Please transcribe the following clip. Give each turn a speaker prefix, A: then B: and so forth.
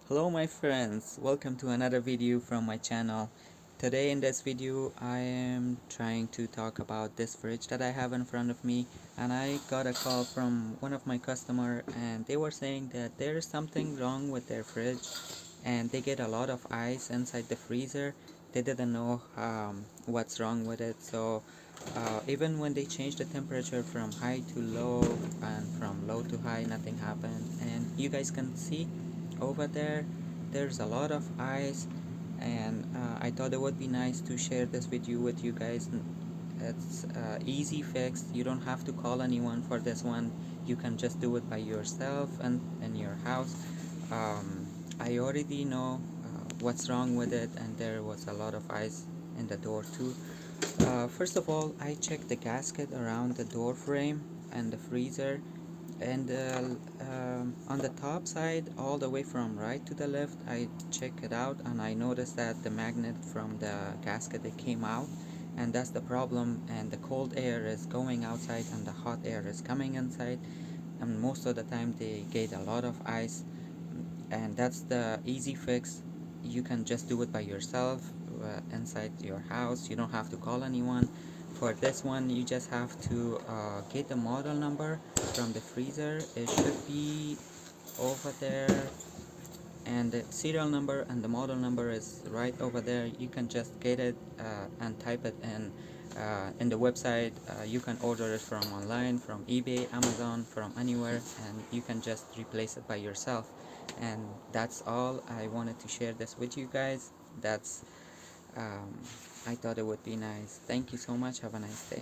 A: Hello my friends, welcome to another video from my channel. Today in this video I am trying to talk about this fridge that I have in front of me, and I got a call from one of my customer and they were saying that there is something wrong with their fridge and they get a lot of ice inside the freezer. They didn't know what's wrong with it, so even when they changed the temperature from high to low and from low to high, nothing happened. And you guys can see over there there's a lot of ice, and I thought it would be nice to share this video with you guys. It's easy fix. You don't have to call anyone for this one. You can just do it by yourself and in your house. I already know what's wrong with it, and there was a lot of ice in the door too. First of all, I checked the gasket around the door frame and the freezer, and on the top side all the way from right to the left I checked it out, and I noticed that the magnet from the gasket, it came out, and that's the problem, and the cold air is going outside and the hot air is coming inside, and most of the time they get a lot of ice. And that's the easy fix. You can just do it by yourself inside your house. You don't have to call anyone for this one. You just have to get the model number from the freezer. It should be over there, and the serial number and the model number is right over there. You can just get it and type it in the website. You can order it from online, from eBay, Amazon, from anywhere, and you can just replace it by yourself. And that's all. I wanted to share this with you guys. That's um, I thought it would be nice. Thank you so much. Have a nice day.